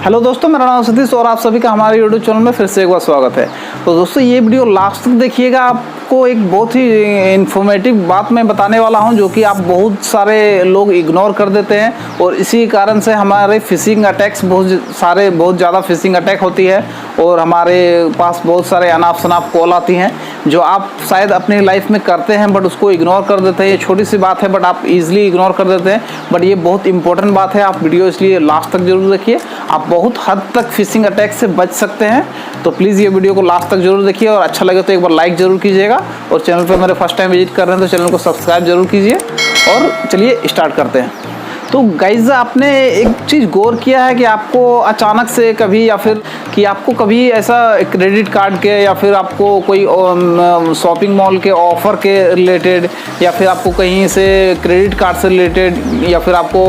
Hello दोस्तों, मेरा नाम सतीश और आप सभी का हमारे यूट्यूब चैनल में फिर से एक बार स्वागत है। तो दोस्तों ये वीडियो लास्ट तक देखिएगा, आपको एक बहुत ही इन्फॉर्मेटिव बात मैं बताने वाला हूं जो कि आप बहुत सारे लोग इग्नोर कर देते हैं और इसी कारण से हमारे फिशिंग अटैक्स बहुत ज़्यादा फिशिंग अटैक होती है और हमारे पास बहुत सारे अनाप शनाप कॉल आती हैं जो आप शायद अपनी लाइफ में करते हैं बट उसको इग्नोर कर देते हैं। ये छोटी सी बात है बट आप इजीली इग्नोर कर देते हैं, बट ये बहुत इंपॉर्टेंट बात है। आप वीडियो इसलिए लास्ट तक जरूर देखिए, आप बहुत हद तक फिशिंग अटैक से बच सकते हैं। तो प्लीज़ ये वीडियो को लास्ट तक जरूर देखिए और अच्छा लगे तो एक बार लाइक जरूर कीजिएगा और चैनल पर मेरे फर्स्ट टाइम विजिट कर रहे हैं तो चैनल को सब्सक्राइब जरूर कीजिए। और चलिए स्टार्ट करते हैं। तो गाइज, आपने एक चीज़ गौर किया है कि आपको अचानक से कभी या फिर कि आपको कभी ऐसा क्रेडिट कार्ड के या फिर आपको कोई शॉपिंग मॉल के ऑफ़र के रिलेटेड या फिर आपको कहीं से क्रेडिट कार्ड से रिलेटेड या फिर आपको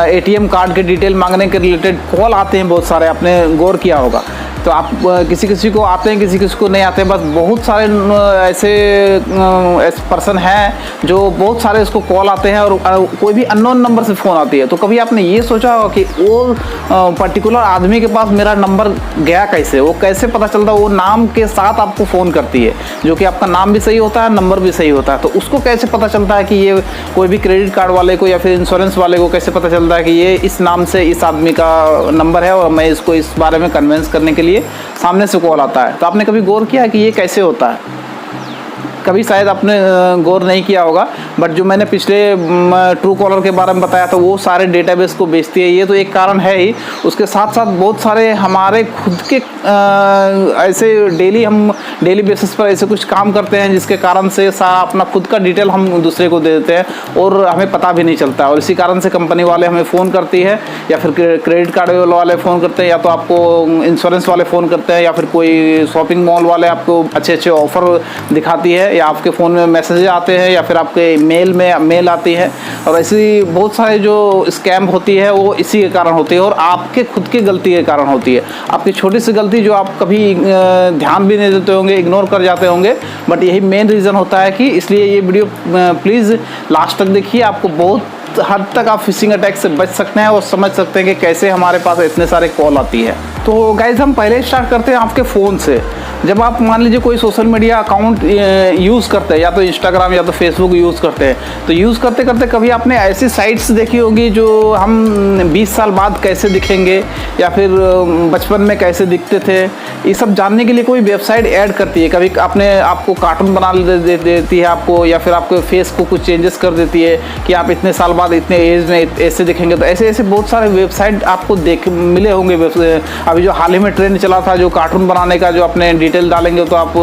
एटीएम कार्ड के डिटेल मांगने के रिलेटेड कॉल आते हैं बहुत सारे, आपने गौर किया होगा। तो आप किसी किसी को आते हैं, किसी किसी को नहीं आते हैं। बस बहुत सारे ऐसे पर्सन हैं जो बहुत सारे इसको कॉल आते हैं और कोई भी अननोन नंबर से फ़ोन आती है। तो कभी आपने ये सोचा होगा कि वो पर्टिकुलर आदमी के पास मेरा नंबर गया कैसे, वो कैसे पता चलता है? वो नाम के साथ आपको फ़ोन करती है जो कि आपका नाम भी सही होता है, नंबर भी सही होता है। तो उसको कैसे पता चलता है कि ये कोई भी क्रेडिट कार्ड वाले को या फिर इंश्योरेंस वाले को कैसे पता चलता है कि ये इस नाम से इस आदमी का नंबर है और मैं इसको इस बारे में कन्विंस करने के लिए सामने से कॉल आता है? तो आपने कभी गौर किया कि ये कैसे होता है? कभी शायद आपने गौर नहीं किया होगा, बट जो मैंने पिछले ट्रू कॉलर के बारे में बताया था वो सारे डेटाबेस को बेचती है। ये तो एक कारण है ही, उसके साथ साथ बहुत सारे हमारे खुद के ऐसे डेली बेसिस पर ऐसे कुछ काम करते हैं जिसके कारण से अपना खुद का डिटेल हम दूसरे को दे देते हैं और हमें पता भी नहीं चलता। और इसी कारण से कंपनी वाले हमें फ़ोन करती है या फिर क्रेडिट कार्ड वाले फ़ोन करते हैं या तो आपको इंश्योरेंस वाले फ़ोन करते हैं या फिर कोई शॉपिंग मॉल वाले आपको अच्छे अच्छे ऑफ़र दिखाती है या आपके फ़ोन में मैसेज आते हैं या फिर आपके मेल आती है। और ऐसी बहुत सारे जो स्कैम होती है वो इसी के कारण होती है और आपके खुद की गलती के कारण होती है। आपकी छोटी सी गलती जो आप कभी ध्यान भी नहीं देते होंगे, इग्नोर कर जाते होंगे, बट यही मेन रीज़न होता है कि इसलिए ये वीडियो प्लीज़ लास्ट तक देखिए। आपको बहुत हद तक आप फिशिंग अटैक से बच सकते हैं और समझ सकते हैं कि कैसे हमारे पास इतने सारे कॉल आती है। तो गाइज, हम पहले स्टार्ट करते हैं आपके फ़ोन से। जब आप मान लीजिए कोई सोशल मीडिया अकाउंट यूज़ करते हैं, या तो इंस्टाग्राम या तो फेसबुक यूज़ करते हैं, तो यूज़ करते करते कभी आपने ऐसी साइट्स देखी होगी जो हम 20 साल बाद कैसे दिखेंगे या फिर बचपन में कैसे दिखते थे, ये सब जानने के लिए कोई वेबसाइट ऐड करती है। कभी आपको कार्टून बना देती है आपको, या फिर आपके फेस को कुछ चेंजेस कर देती है कि आप इतने साल बाद इतने एज में ऐसे दिखेंगे। तो ऐसे ऐसे बहुत सारे वेबसाइट आपको मिले होंगे। अभी जो हाल ही में ट्रेंड चला था जो कार्टून बनाने का, जो अपने डिटेल डालेंगे तो आप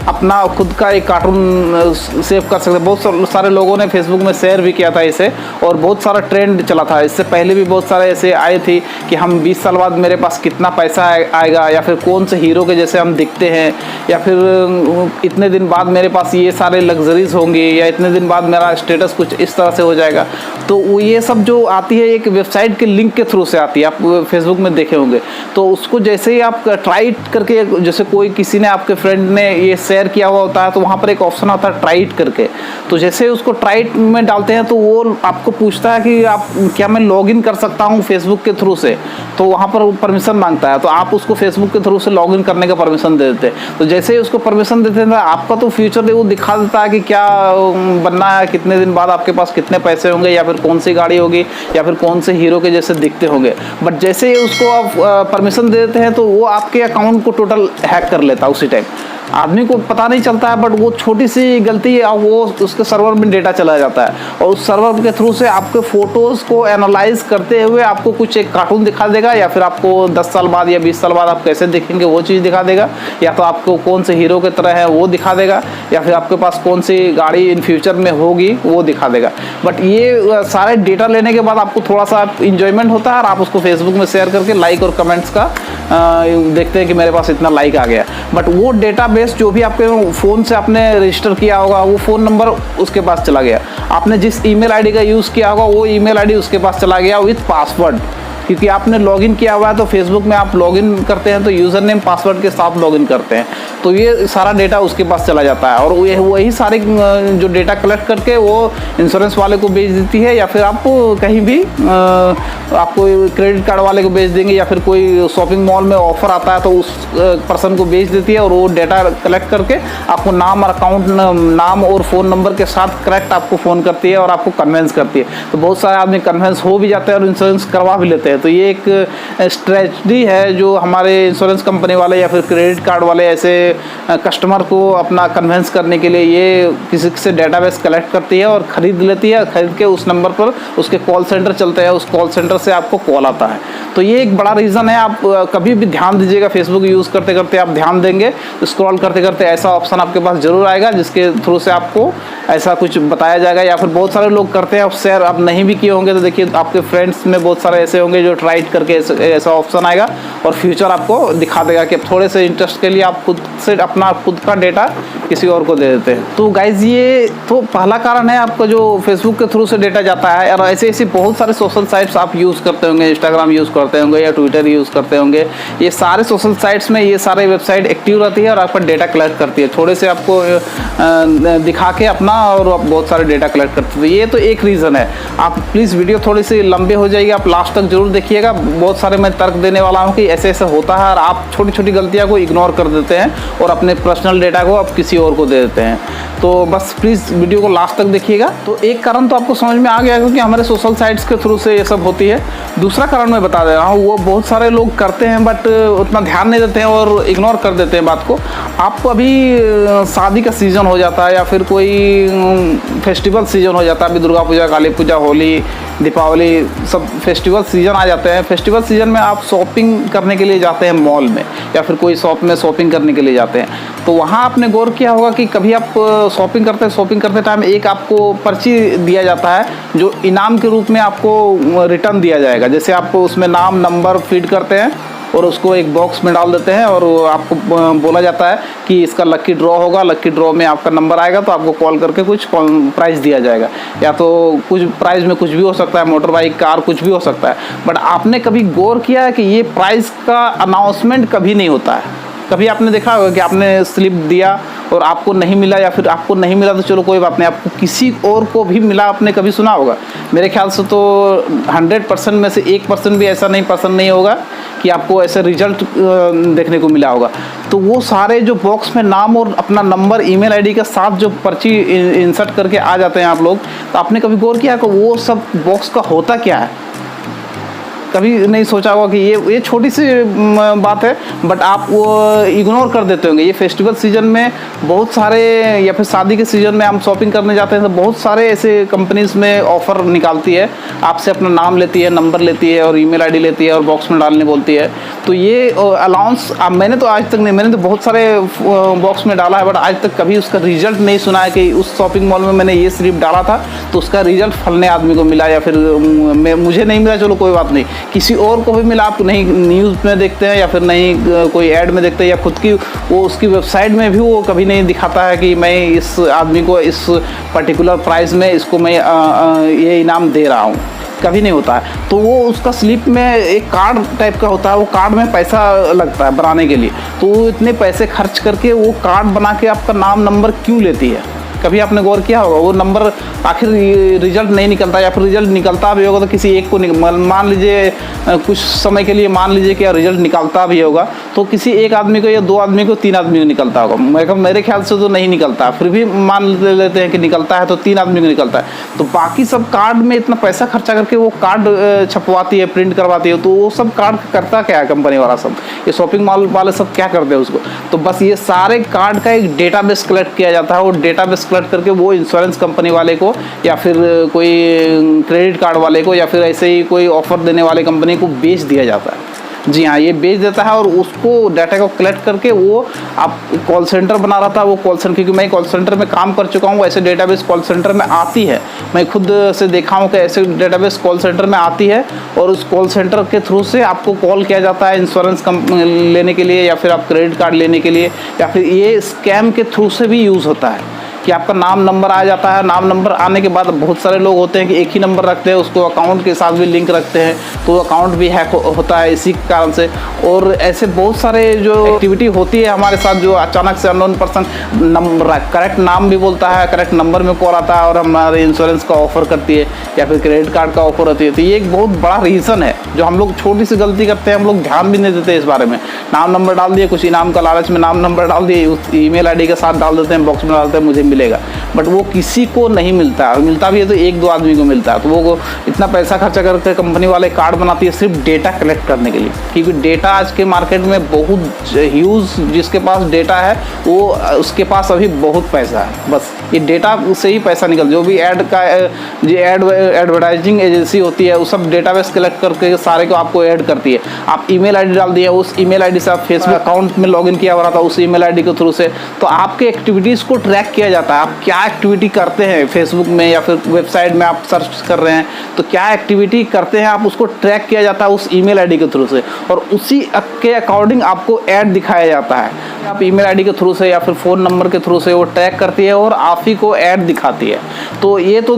अपना खुद का एक कार्टून सेव कर सकते हैं। बहुत सारे लोगों ने फेसबुक में शेयर भी किया था इसे और बहुत सारा ट्रेंड चला था। इससे पहले भी बहुत सारे ऐसे आए थे कि हम 20 साल बाद मेरे पास कितना पैसा आएगा या फिर कौन से हीरो के जैसे हम दिखते हैं या फिर इतने दिन बाद मेरे पास ये सारे लग्जरीज होंगे या इतने दिन बाद मेरा स्टेटस कुछ इस तरह से हो जाएगा। तो ये सब जो आती है एक वेबसाइट के लिंक के थ्रू से आती है, आप फेसबुक में देखे होंगे। तो उसको जैसे ही आप ट्राई करके, जैसे कोई किसी ने आपके फ्रेंड ने ये शेयर किया हुआ होता है तो वहाँ पर एक ऑप्शन आता है ट्राई करके। तो जैसे उसको ट्राई में डालते हैं तो वो आपको पूछता है कि आप क्या मैं लॉगिन कर सकता हूँ फेसबुक के थ्रू से, तो वहाँ पर परमिशन मांगता है। तो आप उसको फेसबुक के थ्रू से लॉगिन करने का परमिशन दे देते हैं। तो जैसे ही उसको परमिशन देते हैं आपका तो फ्यूचर वो दिखा देता है कि क्या बनना है, कितने दिन बाद आपके पास कितने पैसे होंगे या फिर कौन सी गाड़ी होगी या फिर कौन से हीरो के जैसे दिखते होंगे। बट जैसे ही उसको आप परमिशन दे देते हैं तो वो आपके अकाउंट को टोटल हैक कर लेता है उसी टाइम। आदमी को पता नहीं चलता है, बट वो छोटी सी गलती वो उसके सर्वर में डेटा चला जाता है और उस सर्वर के थ्रू से आपके फ़ोटोज़ को एनालाइज करते हुए आपको कुछ एक कार्टून दिखा देगा या फिर आपको 10 साल बाद या 20 साल बाद आप कैसे दिखेंगे वो चीज़ दिखा देगा, या तो आपको कौन से हीरो की तरह है वो दिखा देगा या फिर आपके पास कौन सी गाड़ी इन फ्यूचर में होगी वो दिखा देगा। बट ये सारे डेटा लेने के बाद आपको थोड़ा सा इंजॉयमेंट होता है और आप उसको फेसबुक में शेयर करके लाइक और कमेंट्स का देखते हैं कि मेरे पास इतना लाइक आ गया। बट वो डेटा बेस जो भी आपके फ़ोन से आपने रजिस्टर किया होगा वो फ़ोन नंबर उसके पास चला गया। आपने जिस ईमेल आईडी का यूज़ किया होगा वो ईमेल आईडी उसके पास चला गया विथ पासवर्ड। क्योंकि आपने लॉगिन किया हुआ है। तो फेसबुक में आप लॉगिन करते हैं तो यूज़र नेम पासवर्ड के साथ लॉगिन करते हैं, तो ये सारा डेटा उसके पास चला जाता है और वही सारे जो डेटा कलेक्ट करके वो इंश्योरेंस वाले को बेच देती है, या फिर आप कहीं भी आपको क्रेडिट कार्ड वाले को बेच देंगे, या फिर कोई शॉपिंग मॉल में ऑफर आता है तो उस पर्सन को बेच देती है और वो डेटा कलेक्ट करके आपको नाम और अकाउंट नाम और फ़ोन नंबर के साथ करेक्ट आपको फ़ोन करती है और आपको कन्वेंस करती है। तो बहुत सारे आदमी कन्वेंस हो भी जाते हैं और इंश्योरेंस करवा भी लेते हैं। तो ये एक स्ट्रेटजी है जो हमारे इंश्योरेंस कंपनी वाले या फिर क्रेडिट कार्ड वाले ऐसे कस्टमर को अपना कन्वेंस करने के लिए ये किसी से डेटाबेस कलेक्ट करती है और ख़रीद लेती है। ख़रीद के उस नंबर पर उसके कॉल सेंटर चलते हैं, उस कॉल सेंटर से आपको कॉल आता है। तो ये एक बड़ा रीज़न है। आप कभी भी ध्यान दीजिएगा, फेसबुक यूज़ करते करते आप ध्यान देंगे, स्क्रॉल करते करते ऐसा ऑप्शन आपके पास ज़रूर आएगा जिसके थ्रू से आपको ऐसा कुछ बताया जाएगा। या फिर बहुत सारे लोग करते हैं, आप शेयर आप नहीं भी किए होंगे तो देखिए आपके फ्रेंड्स में बहुत सारे ऐसे होंगे जो ट्राई करके ऐसा ऑप्शन आएगा और फ्यूचर आपको दिखा देगा कि थोड़े से इंटरेस्ट के लिए आप खुद से अपना खुद का डेटा किसी और को दे देते हैं। तो गाइज ये तो पहला कारण है आपका जो फेसबुक के थ्रू से डेटा जाता है। और ऐसे ऐसे बहुत सारे सोशल साइट्स आप यूज़ करते होंगे, इंस्टाग्राम यूज़ करते होंगे या ट्विटर यूज़ करते होंगे। ये सारे सोशल साइट्स में ये सारे वेबसाइट एक्टिव रहती है और आपका डेटा कलेक्ट करती है, थोड़े से आपको दिखा के अपना, और आप बहुत सारे डेटा कलेक्ट करते हैं। ये तो एक रीज़न है। आप प्लीज़ वीडियो थोड़ी सी लंबे हो जाएगी, आप लास्ट तक जरूर देखिएगा। बहुत सारे मैं तर्क देने वाला हूँ कि ऐसे ऐसे होता है और आप छोटी छोटी गलतियाँ को इग्नोर कर देते हैं और अपने पर्सनल डेटा को आप किसी और को दे देते हैं। तो बस प्लीज़ वीडियो को लास्ट तक देखिएगा। तो एक कारण तो आपको समझ में आ गया क्योंकि हमारे सोशल साइट्स के थ्रू से ये सब होती है। दूसरा कारण मैं बता दे रहा हूँ, वो बहुत सारे लोग करते हैं बट उतना ध्यान नहीं देते हैं और इग्नोर कर देते हैं बात को। आप अभी शादी का सीज़न हो जाता है या फिर कोई फेस्टिवल सीज़न हो जाता है, अभी दुर्गा पूजा, काली पूजा, होली, दीपावली, सब फेस्टिवल सीज़न आ जाते हैं। फेस्टिवल सीज़न में आप शॉपिंग करने के लिए जाते हैं मॉल में या फिर कोई शॉप में शॉपिंग करने के लिए जाते हैं। तो वहाँ आपने गौर किया होगा कि कभी आप शॉपिंग करते टाइम एक आपको पर्ची दिया जाता है जो इनाम के रूप में आपको रिटर्न दिया जाएगा। जैसे आप उसमें नाम नंबर फीड करते हैं और उसको एक बॉक्स में डाल देते हैं और आपको बोला जाता है कि इसका लक्की ड्रॉ होगा, लक्की ड्रॉ में आपका नंबर आएगा तो आपको कॉल करके कुछ प्राइज़ दिया जाएगा। या तो कुछ प्राइज़ में कुछ भी हो सकता है, मोटर बाइक, कार, कुछ भी हो सकता है। बट आपने कभी गौर किया है कि ये प्राइज़ का अनाउंसमेंट कभी नहीं होता है? कभी आपने देखा होगा कि आपने स्लिप दिया और आपको नहीं मिला, या फिर आपको नहीं मिला तो चलो कोई बात नहीं, आपको किसी और को भी मिला, आपने कभी सुना होगा? मेरे ख्याल से तो 100% में से 1% भी ऐसा नहीं पसंद नहीं होगा कि आपको ऐसे रिजल्ट देखने को मिला होगा। तो वो सारे जो बॉक्स में नाम और अपना नंबर, ईमेल आईडी के साथ जो पर्ची इंसर्ट करके आ जाते हैं आप लोग, तो आपने कभी गौर किया कि वो सब बॉक्स का होता क्या है? कभी नहीं सोचा होगा कि ये छोटी सी बात है बट आप वो इग्नोर कर देते होंगे। ये फेस्टिवल सीजन में बहुत सारे, या फिर शादी के सीजन में हम शॉपिंग करने जाते हैं तो बहुत सारे ऐसे कंपनीज में ऑफ़र निकालती है, आपसे अपना नाम लेती है, नंबर लेती है और ईमेल आईडी लेती है और बॉक्स में डालने बोलती है। तो ये अलाउंस मैंने तो आज तक नहीं, मैंने तो बहुत सारे बॉक्स में डाला है बट आज तक कभी उसका रिजल्ट नहीं सुना है कि उस शॉपिंग मॉल में मैंने ये स्लिप डाला था तो उसका रिजल्ट फलने आदमी को मिला, या फिर मुझे नहीं मिला, चलो कोई बात नहीं, किसी और को भी मिला। आप नहीं न्यूज़ में देखते हैं या फिर नहीं कोई ऐड में देखते हैं या खुद की वो उसकी वेबसाइट में भी वो कभी नहीं दिखाता है कि मैं इस आदमी को इस पर्टिकुलर प्राइस में इसको मैं ये इनाम दे रहा हूँ, कभी नहीं होता है। तो वो उसका स्लिप में एक कार्ड टाइप का होता है, वो कार्ड में पैसा लगता है बनाने के लिए, तो वो इतने पैसे खर्च करके वो कार्ड बना के आपका नाम नंबर क्यों लेती है? कभी आपने गौर किया होगा? वो नंबर आखिर रिजल्ट नहीं निकलता, या फिर रिजल्ट निकलता भी होगा तो किसी एक को मान लीजिए कुछ समय के लिए मान लीजिए कि रिजल्ट निकलता भी होगा तो किसी एक आदमी को या 2 आदमी को 3 आदमी को निकलता होगा। मेरे ख्याल से तो नहीं निकलता, फिर भी मान लेते हैं कि निकलता है तो 3 आदमी को निकलता है। तो बाकी सब कार्ड में इतना पैसा खर्चा करके वो कार्ड छपवाती है, प्रिंट करवाती है, तो वो सब कार्ड करता क्या है कंपनी वाला सब? ये शॉपिंग मॉल वाले सब क्या करते हैं उसको? तो बस ये सारे कार्ड का एक डेटाबेस कलेक्ट किया जाता है, वो डेटाबेस कलेक्ट करके वो इंश्योरेंस कंपनी वाले को या फिर कोई क्रेडिट कार्ड वाले को या फिर ऐसे ही कोई ऑफर देने वाले कंपनी को बेच दिया जाता है। जी हाँ, ये बेच देता है और उसको डाटा को कलेक्ट करके वो आप कॉल सेंटर बना रहा था, वो कॉल सेंटर, क्योंकि मैं कॉल सेंटर में काम कर चुका हूँ, ऐसे डेटाबेस कॉल सेंटर में आती है, मैं खुद से देखा हूँ कि ऐसे डेटाबेस कॉल सेंटर में आती है और उस कॉल सेंटर के थ्रू से आपको कॉल किया जाता है इंश्योरेंस लेने के लिए या फिर आप क्रेडिट कार्ड लेने के लिए, या फिर ये स्कैम के थ्रू से भी यूज़ होता है। कि आपका नाम नंबर आ जाता है। नाम नंबर आने के बाद बहुत सारे लोग होते हैं कि एक ही नंबर रखते हैं, उसको अकाउंट के साथ भी लिंक रखते हैं, तो अकाउंट भी हैक होता है इसी कारण से। और ऐसे बहुत सारे जो एक्टिविटी होती है हमारे साथ, जो अचानक से अननोन पर्सन नंबर करेक्ट नाम भी बोलता है, करेक्ट नंबर में कॉल आता है और हमारे इंश्योरेंस का ऑफर करती है या फिर क्रेडिट कार्ड का ऑफर होती है। तो ये एक बहुत बड़ा रीज़न है जो हम लोग छोटी सी गलती करते हैं, हम लोग ध्यान भी नहीं देते इस बारे में। नाम नंबर डाल दिए, कुछ इनाम का लालच में नाम नंबर डाल दिए, उस ईमेल आईडी के साथ डाल देते हैं, बॉक्स में डालते हैं मुझे मिलेगा, बट वो किसी को नहीं मिलता, और मिलता भी है तो एक दो आदमी को मिलता है। तो वो इतना पैसा खर्चा करके कंपनी वाले कार्ड बनाती है सिर्फ डेटा कलेक्ट करने के लिए, क्योंकि डेटा आज के मार्केट में बहुत ह्यूज, जिसके पास डेटा है वो उसके पास अभी बहुत पैसा है। बस ये डेटा से ही पैसा निकल, जो भी ऐड का जो एडवर्टाइजिंग एजेंसी होती है वो सब डेटाबेस कलेक्ट करके सारे को आपको ऐड करती है। आप ईमेल आईडी डाल दिए, उस ईमेल आईडी से आप फेसबुक अकाउंट में लॉगिन किया हुआ था उस ईमेल आईडी के थ्रू से, तो आपके एक्टिविटीज़ को ट्रैक किया जाता है। आप क्या एक्टिविटी करते हैं फेसबुक में या फिर वेबसाइट में आप सर्च कर रहे हैं, तो क्या एक्टिविटी करते हैं आप उसको ट्रैक किया जाता है उस ईमेल आईडी के थ्रू से, और उसी के अकॉर्डिंग आपको ऐड दिखाया जाता है। आप ईमेल आईडी के थ्रू से या फिर फ़ोन नंबर के थ्रू से वो ट्रैक करती है और आप ही को ऐड दिखाती है। तो ये तो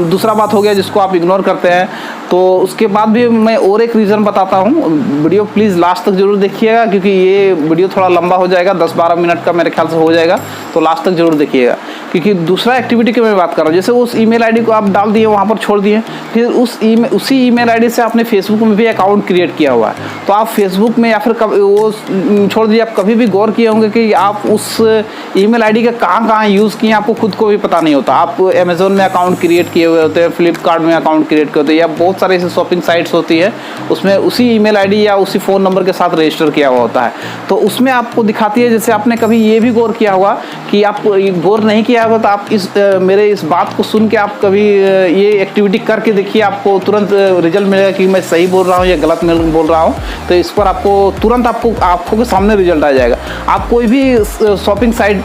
दूसरा बात हो गया जिसको आप इग्नोर करते हैं। तो उसके बाद भी मैं और एक रीज़न बताता हूँ, वीडियो प्लीज़ लास्ट तक जरूर देखिएगा, क्योंकि ये वीडियो थोड़ा लंबा हो जाएगा, 10-12 मिनट का मेरे ख्याल से हो जाएगा, तो लास्ट तक जरूर देखिएगा। क्योंकि दूसरा एक्टिविटी की मैं बात कर रहा हूँ, जैसे उस ईमेल आईडी को आप डाल दिए, वहाँ पर छोड़ दिए, फिर उसी ईमेल आईडी से आपने फेसबुक में भी अकाउंट क्रिएट किया हुआ है, तो आप फेसबुक में या फिर वो छोड़ दीजिए, आप कभी भी गौर किए होंगे कि आप उस ईमेल आईडी का कहाँ यूज़ किए आपको खुद को भी पता नहीं होता। आप अमेज़ोन में अकाउंट क्रिएट किए हुए होते हैं, फ्लिपकार्ट में अकाउंट क्रिएट किए होते हैं, या बहुत सारे ऐसे शॉपिंग साइट्स होती है उसमें उसी ईमेल आईडी या उसी फ़ोन नंबर के साथ रजिस्टर किया हुआ होता है, तो उसमें आपको दिखाती है। जैसे आपने कभी ये भी गौर किया होगा कि आप गौर नहीं किया होगा, तो आप मेरे इस बात को सुन के आप कभी ये एक्टिविटी करके देखिए, आपको तुरंत रिजल्ट मिलेगा कि मैं सही बोल रहा हूँ या गलत बोल रहा हूँ। तो इस पर आपको तुरंत आंखों के सामने रिजल्ट आ जाएगा। आप कोई भी शॉपिंग साइट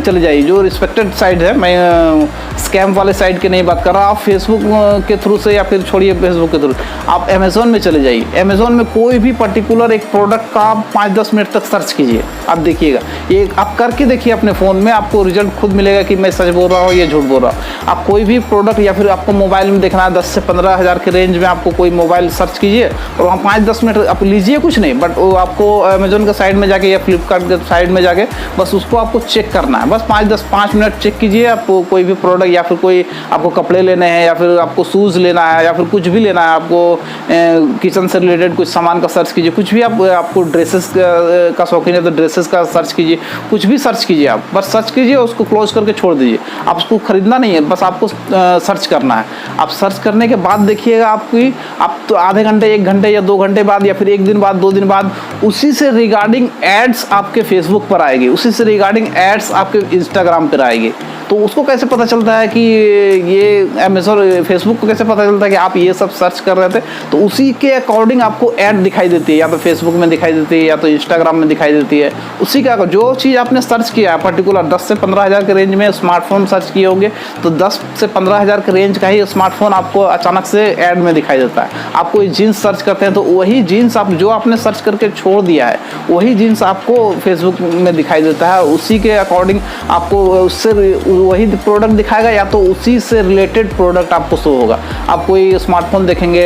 चले जाइए, जो रिस्पेक्टेड साइट है, मैं स्कैम वाले साइट की नहीं बात कर रहा, आप फेसबुक के थ्रू से या फिर छोड़िए फेसबुक के थ्रू, आप अमेज़ोन में चले जाइए। अमेज़ोन में कोई भी पर्टिकुलर एक प्रोडक्ट का आप 5-10 मिनट तक सर्च कीजिए, आप देखिएगा, ये आप करके देखिए अपने फ़ोन में, आपको रिजल्ट खुद मिलेगा कि मैं सच बोल रहा हूँ या झूठ बोल रहा हूँ। आप कोई भी प्रोडक्ट या फिर आपको मोबाइल में देखना है, 10 से 15 हज़ार के रेंज में आपको कोई मोबाइल सर्च कीजिए और वहाँ 5-10 मिनट आप लीजिए, कुछ नहीं, बट वो आपको अमेज़ोन के साइड में जाके या फ्लिपकार्ट के साइड में जाके बस उसको आपको चेक करना है, बस 5 मिनट चेक कीजिए। आपको कोई भी प्रोडक्ट या फिर कोई आपको कपड़े लेने हैं या फिर आपको शूज़ लेना है या फिर कुछ भी लेना है, आपको किचन से रिलेटेड कुछ सामान का सर्च कीजिए, कुछ भी आपको ड्रेसेस का शौकीन है तो ड्रेसेस का सर्च कीजिए, कुछ भी सर्च कीजिए, आप बस सर्च कीजिए, उसको क्लोज करके छोड़ दीजिए। आप उसको खरीदना नहीं है, बस आपको सर्च करना है। आप सर्च करने के बाद देखिएगा आप तो आधे घंटे, 1 घंटे या 2 घंटे बाद या फिर 1 दिन बाद, 2 दिन बाद उसी से रिगार्डिंग एड्स आपके फेसबुक पर आएगी, उसी से रिगार्डिंग एड्स आपके इंस्टाग्राम पर आएगी। तो उसको कैसे पता चलता है कि ये अमेज़ॉन, फेसबुक को कैसे पता चलता है कि आप ये सब सर्च कर रहे थे, तो उसी के अकॉर्डिंग आपको ऐड दिखाई देती है, या तो फेसबुक में दिखाई देती है या तो इंस्टाग्राम में दिखाई देती है। उसी का जो चीज़ आपने सर्च किया है पर्टिकुलर 10 से 15 हज़ार के रेंज में स्मार्टफोन सर्च किए होंगे, तो 10 से 15 हज़ार के रेंज का ही स्मार्टफोन आपको अचानक से ऐड में दिखाई देता है। आप कोई जीन्स सर्च करते हैं तो वही जीन्स आप जो आपने सर्च करके छोड़ दिया है वही जीन्स आपको फेसबुक में दिखाई देता है। उसी के अकॉर्डिंग आपको उससे वही प्रोडक्ट दिखाएगा या तो उसी से रिलेटेड प्रोडक्ट आपको शो होगा। आप कोई स्मार्टफोन देखेंगे,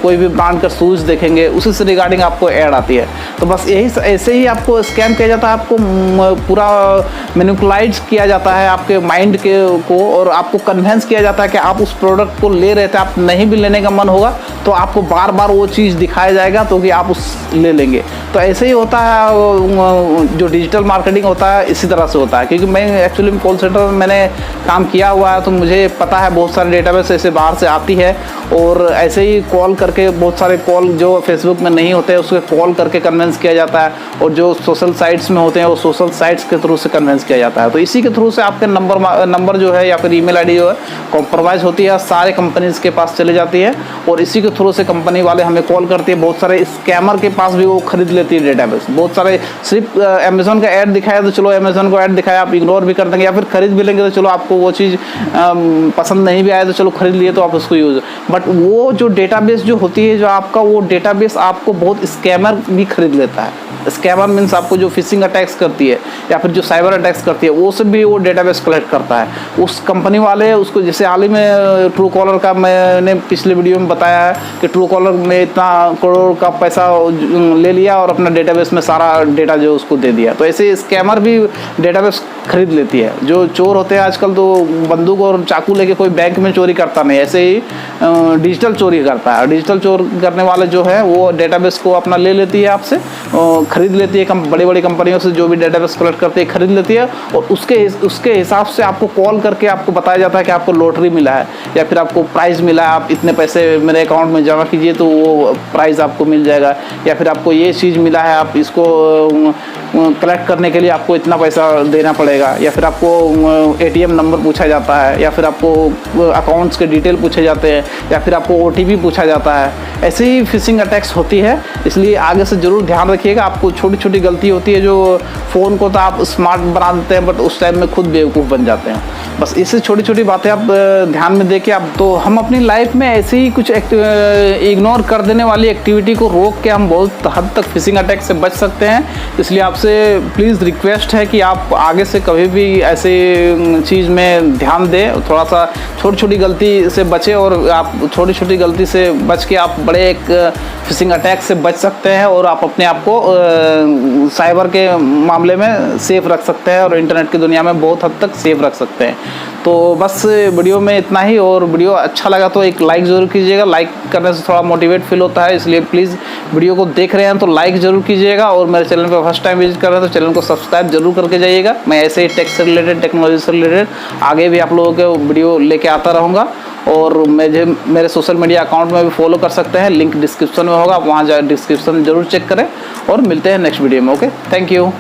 कोई भी ब्रांड का शूज़ देखेंगे, उसी से रिगार्डिंग आपको ऐड आती है। तो बस यही ऐसे ही आपको स्कैम किया जाता है, आपको पूरा मैनिपुलेट किया जाता है आपके माइंड को, और आपको कन्विंस किया जाता है कि आप उस प्रोडक्ट को ले रहे थे, आप नहीं भी लेने का मन होगा तो आपको बार बार वो चीज़ दिखाया जाएगा तो कि आप उस ले लेंगे। तो ऐसे ही होता है, जो डिजिटल मार्केटिंग होता है इसी तरह से होता है। क्योंकि मैं एक्चुअली कॉल सेंटर में मैंने काम किया हुआ है, तो मुझे पता है बहुत सारे डेटाबेस ऐसे बाहर से आती है, और ऐसे ही कॉल करके बहुत सारे कॉल जो फेसबुक में नहीं होते हैं उसको कॉल करके कन्विंस किया जाता है, और जो सोशल साइट्स में होते हैं वो सोशल साइट्स के थ्रू से कन्विंस किया जाता है। तो इसी के थ्रू से आपके नंबर जो है या फिर ईमेल आईडी जो है कॉम्प्रोमाइज़ होती है, सारे कंपनीज के पास चली जाती है, और इसी के थ्रू से कंपनी वाले हमें कॉल करती है। बहुत सारे स्कैमर के पास भी वो खरीद लेती है डेटाबेस। बहुत सारे सिर्फ अमेज़ॉन का ऐड दिखाया तो चलो अमेज़ॉन को ऐड दिखाया, आप इग्नोर भी कर देंगे या फिर खरीद भी लेंगे, तो चलो आपको वो चीज़ पसंद नहीं भी आए तो चलो खरीद लिए तो आप उसको यूज़, बट वो जो डेटाबेस जो होती है, जो आपका वो डेटाबेस आपको बहुत स्कैमर भी खरीद लेता है। स्कैमर मीन्स आपको जो फिशिंग अटैक्स करती है या फिर जो साइबर अटैक्स करती है, वो सब भी वो डेटाबेस कलेक्ट करता है। उस कंपनी वाले उसको, जैसे हाल ही में ट्रू कॉलर का मैंने पिछले वीडियो में बताया है कि ट्रू कॉलर में इतना करोड़ का पैसा ले लिया और अपना डेटाबेस में सारा डेटा जो उसको दे दिया। तो ऐसे स्कैमर भी डेटाबेस खरीद लेती है। जो चोर होते हैं आजकल तो बंदूक और चाकू लेके कोई बैंक में चोरी करता नहीं, ऐसे ही डिजिटल चोरी करता है। डिजिटल चोर करने वाले जो है वो डेटाबेस को अपना ले लेती है, आपसे खरीद लेती है। बड़ी बड़ी कंपनियों से जो भी डेटाबेस कलेक्ट करती है खरीद लेती है, और उसके हिसाब से आपको कॉल करके आपको बताया जाता है कि आपको लॉटरी मिला है या फिर आपको प्राइज़ मिला है, आप इतने पैसे मेरे अकाउंट में जमा कीजिए तो वो प्राइज़ आपको मिल जाएगा, या फिर आपको ये चीज़ मिला है, आप इसको कलेक्ट करने के लिए आपको इतना पैसा देना पड़ेगा, या फिर आपको ATM नंबर पूछा जाता है, या फिर आपको अकाउंट्स के डिटेल पूछे जाते हैं, या फिर आपको OTP पूछा जाता है। ऐसे ही फिशिंग अटैक्स होती है, इसलिए आगे से ज़रूर ध्यान रखिएगा। आपको छोटी छोटी गलती होती है, जो फ़ोन को तो आप स्मार्ट बना देते हैं बट उस टाइम में खुद बेवकूफ़ बन जाते हैं। बस इससे छोटी छोटी बातें आप ध्यान में देके आप, तो हम अपनी लाइफ में ऐसे ही कुछ इग्नोर कर देने वाली एक्टिविटी को रोक के हम बहुत हद तक फिशिंग अटैक से बच सकते हैं। इसलिए आपसे प्लीज़ रिक्वेस्ट है कि आप आगे से कभी भी ऐसे चीज़ में ध्यान दें, थोड़ा सा छोटी छोटी गलती से बचें, और आप छोटी छोटी गलती से बच के आप बड़े एक फिशिंग अटैक से बच सकते हैं, और आप अपने आप को साइबर के मामले में सेफ रख सकते हैं, और इंटरनेट की दुनिया में बहुत हद तक सेफ रख सकते हैं। तो बस वीडियो में इतना ही, और वीडियो अच्छा लगा तो एक लाइक ज़रूर कीजिएगा। लाइक करने से थोड़ा मोटिवेट फील होता है, इसलिए प्लीज़ वीडियो को देख रहे हैं तो लाइक ज़रूर कीजिएगा, और मेरे चैनल पर फर्स्ट टाइम विजिट कर रहे हैं तो चैनल को सब्सक्राइब जरूर करके जाइएगा। मैं ऐसे ही टेक से रिलेटेड, टेक्नोलॉजी से रिलेटेड आगे भी आप लोगों के वीडियो लेके आता रहूँगा, और मेरे सोशल मीडिया अकाउंट में भी फॉलो कर सकते हैं, लिंक डिस्क्रिप्शन में होगा, वहाँ जा डिस्क्रिप्शन जरूर चेक करें, और मिलते हैं नेक्स्ट वीडियो में। Okay, thank you.